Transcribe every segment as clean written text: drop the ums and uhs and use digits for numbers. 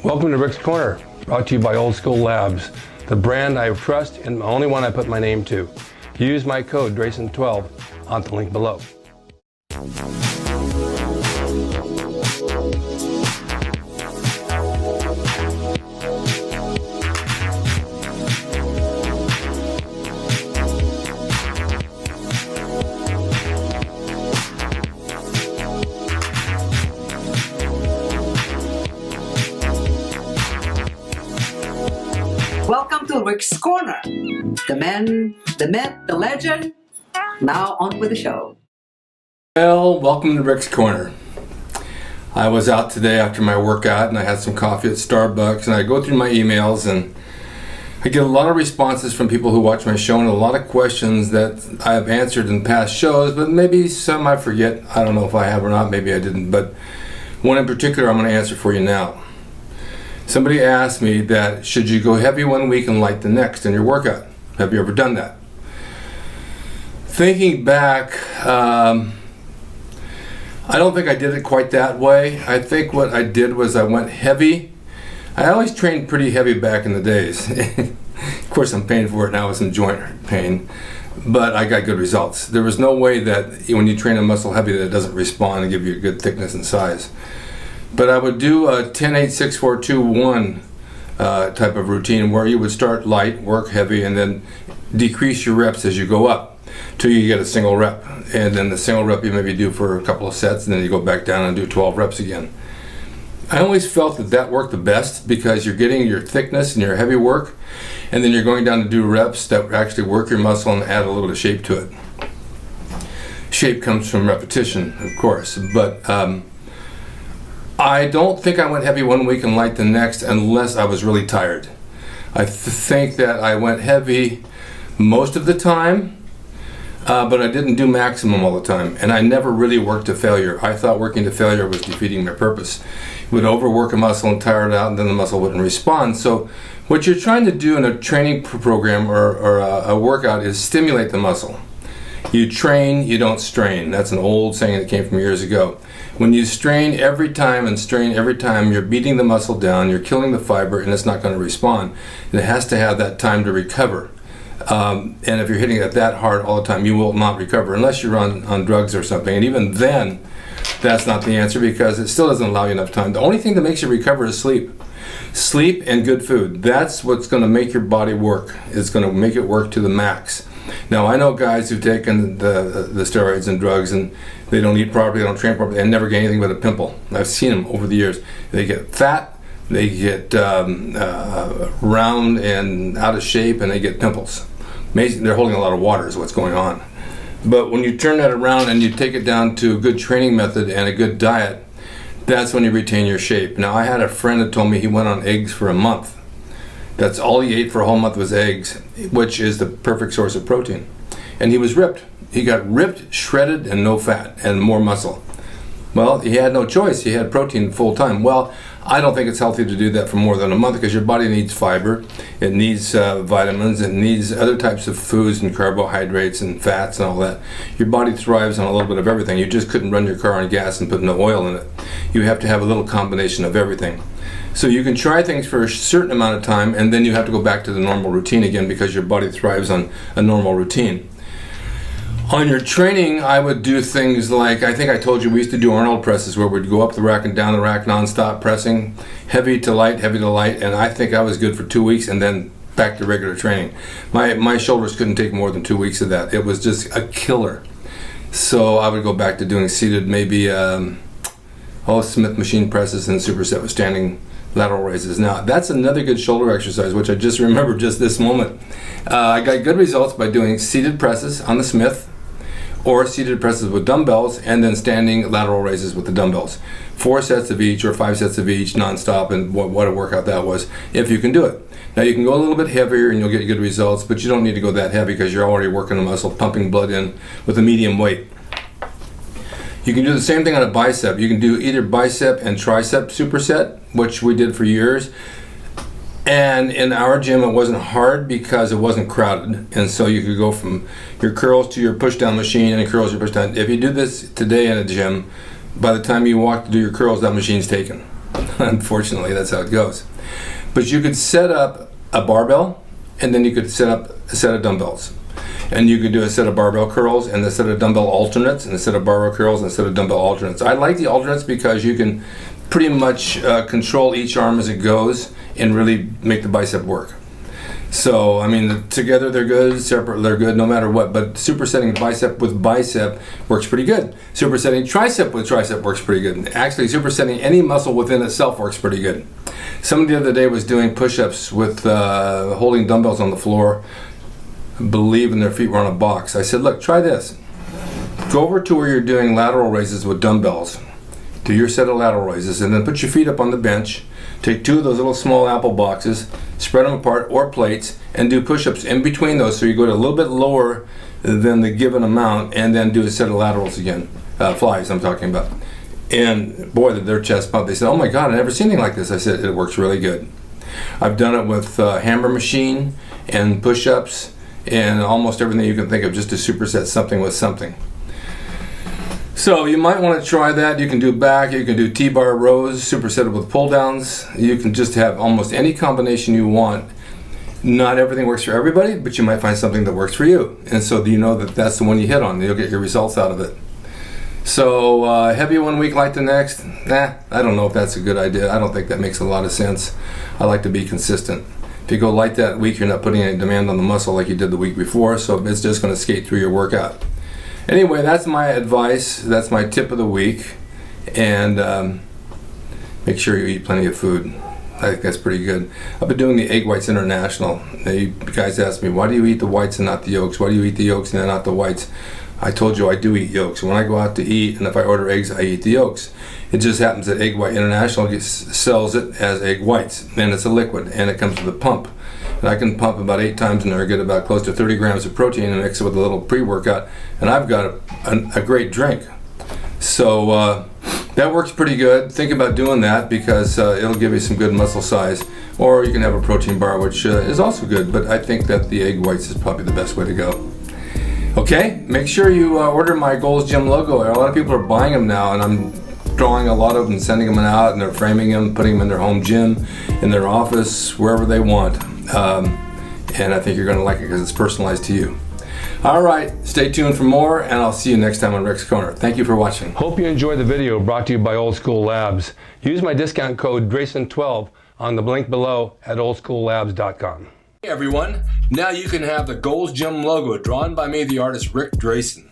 Welcome to Rick's Corner, brought to you by Old School Labs, the brand I trust and the only one I put my name to. Use my code drasin12 on the link below. Welcome to Rick's Corner. The man, the myth, the legend. Now on with the show. Well, welcome to Rick's Corner. I was out today after my workout and I had some coffee at Starbucks, and I go through my emails and I get a lot of responses from people who watch my show and a lot of questions that I have answered in past shows, but maybe some I forget. I don't know if I have or not, maybe I didn't, but one in particular I'm going to answer for you now. Somebody asked me that, should you go heavy one week and light the next in your workout? Have you ever done that? Thinking back, I don't think I did it quite that way. I think what I did was I went heavy. I always trained pretty heavy back in the days. Of course I'm paying for it now with some joint pain, but I got good results. There was no way that when you train a muscle heavy that it doesn't respond and give you a good thickness and size. But I would do a 10-8-6-4-2-1 type of routine where you would start light, work heavy, and then decrease your reps as you go up till you get a single rep. And then the single rep you maybe do for a couple of sets, and then you go back down and do 12 reps again. I always felt that that worked the best because you're getting your thickness and your heavy work, and then you're going down to do reps that actually work your muscle and add a little bit of shape to it. Shape comes from repetition, of course, but I don't think I went heavy one week and light the next unless I was really tired. I think that I went heavy most of the time, but I didn't do maximum all the time, and I never really worked to failure. I thought working to failure was defeating my purpose. You would overwork a muscle and tire it out, and then the muscle wouldn't respond. So what you're trying to do in a training program or a workout is stimulate the muscle. You train, you don't strain. That's an old saying that came from years ago. When you strain every time and strain every time, you're beating the muscle down, you're killing the fiber, and it's not going to respond. And it has to have that time to recover. And if you're hitting it that hard all the time, you will not recover unless you're on drugs or something. And even then, that's not the answer because it still doesn't allow you enough time. The only thing that makes you recover is sleep. Sleep and good food. That's what's going to make your body work. It's going to make it work to the max. Now, I know guys who've taken the steroids and drugs and they don't eat properly, they don't train properly, and never get anything but a pimple. I've seen them over the years. They get fat, they get round and out of shape, and they get pimples. Amazing. They're holding a lot of water is what's going on. But when you turn that around and you take it down to a good training method and a good diet, that's when you retain your shape. Now, I had a friend that told me he went on eggs for a month. That's all he ate for a whole month was eggs, which is the perfect source of protein. And he was ripped. He got ripped, shredded, and no fat, and more muscle. Well, he had no choice. He had protein full time. Well, I don't think it's healthy to do that for more than a month because your body needs fiber, it needs vitamins, it needs other types of foods and carbohydrates and fats and all that. Your body thrives on a little bit of everything. You just couldn't run your car on gas and put no oil in it. You have to have a little combination of everything. So you can try things for a certain amount of time and then you have to go back to the normal routine again because your body thrives on a normal routine. On your training, I would do things like, I think I told you we used to do Arnold presses where we'd go up the rack and down the rack non-stop pressing, heavy to light, and I think I was good for 2 weeks and then back to regular training. My shoulders couldn't take more than 2 weeks of that. It was just a killer. So I would go back to doing seated, maybe Smith machine presses and superset with standing lateral raises. Now, that's another good shoulder exercise, which I just remembered just this moment. I got good results by doing seated presses on the Smith, or seated presses with dumbbells, and then standing lateral raises with the dumbbells. 4 sets of each or 5 sets of each non-stop, and what a workout that was, if you can do it. Now you can go a little bit heavier and you'll get good results, but you don't need to go that heavy because you're already working the muscle, pumping blood in with a medium weight. You can do the same thing on a bicep. You can do either bicep and tricep superset, which we did for years. And in our gym, it wasn't hard because it wasn't crowded. And so you could go from your curls to your push down machine and curls your push down. If you do this today in a gym, by the time you walk to do your curls, that machine's taken. Unfortunately, that's how it goes. But you could set up a barbell, and then you could set up a set of dumbbells. And you could do a set of barbell curls and a set of dumbbell alternates and a set of barbell curls and a set of dumbbell alternates. I like the alternates because you can pretty much control each arm as it goes and really make the bicep work. So, I mean, together they're good, separate they're good, no matter what. But supersetting bicep with bicep works pretty good. Supersetting tricep with tricep works pretty good. Actually, supersetting any muscle within itself works pretty good. Somebody the other day was doing push-ups with holding dumbbells on the floor, believing their feet were on a box. I said, look, try this. Go over to where you're doing lateral raises with dumbbells. Do your set of lateral raises, and then put your feet up on the bench. Take 2 of those little small apple boxes, spread them apart, or plates, and do push-ups in between those, so you go to a little bit lower than the given amount, and then do a set of laterals again. Flies I'm talking about. And boy, did their chest pump. They said, oh my God, I've never seen anything like this. I said, it works really good. I've done it with hammer machine and push-ups and almost everything you can think of, just to superset something with something. So you might want to try that. You can do back, you can do T-bar rows, superset it with pull downs. You can just have almost any combination you want. Not everything works for everybody, but you might find something that works for you. And so you know that that's the one you hit on. You'll get your results out of it. So heavy one week, light the next. I don't know if that's a good idea. I don't think that makes a lot of sense. I like to be consistent. If you go light that week, you're not putting any demand on the muscle like you did the week before, so it's just going to skate through your workout. Anyway, that's my advice. That's my tip of the week. And make sure you eat plenty of food. I think that's pretty good. I've been doing the Egg Whites International. You guys ask me, why do you eat the whites and not the yolks? Why do you eat the yolks and not the whites? I told you I do eat yolks. When I go out to eat, and if I order eggs, I eat the yolks. It just happens that Egg White International sells it as egg whites, and it's a liquid, and it comes with a pump. And I can pump about 8 times an hour, get about close to 30 grams of protein, and mix it with a little pre-workout, and I've got a great drink. So that works pretty good. Think about doing that because it'll give you some good muscle size. Or you can have a protein bar, which is also good, but I think that the egg whites is probably the best way to go. Okay, make sure you order my Gold's Gym logo. A lot of people are buying them now, and I'm drawing a lot of them and sending them out, and they're framing them, putting them in their home gym, in their office, wherever they want. And I think you're going to like it because it's personalized to you. All right, stay tuned for more, and I'll see you next time on Rick's Corner. Thank you for watching. Hope you enjoyed the video brought to you by Old School Labs. Use my discount code DRASIN12 on the link below at oldschoollabs.com. Hey everyone, now you can have the Gold's Gym logo drawn by me, the artist Rick Drasin,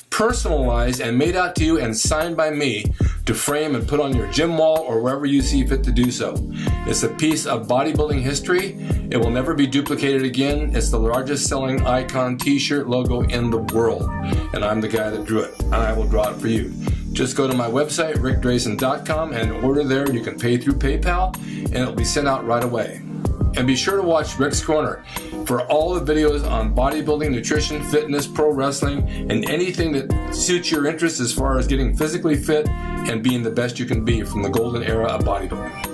personalized and made out to you and signed by me to frame and put on your gym wall or wherever you see fit to do so. It's a piece of bodybuilding history. It will never be duplicated again. It's the largest selling icon t-shirt logo in the world, and I'm the guy that drew it, and I will draw it for you. Just go to my website, rickdrasin.com, and order there. You can pay through PayPal, and it'll be sent out right away. And be sure to watch Rick's Corner for all the videos on bodybuilding, nutrition, fitness, pro wrestling, and anything that suits your interests as far as getting physically fit and being the best you can be from the golden era of bodybuilding.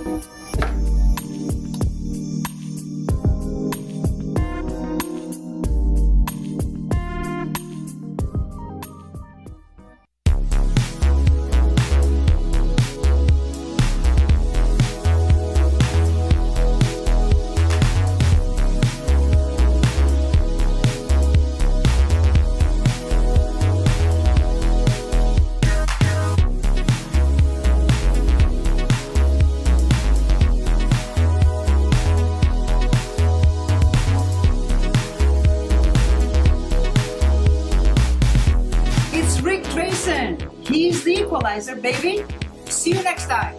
He's the equalizer, baby. See you next time.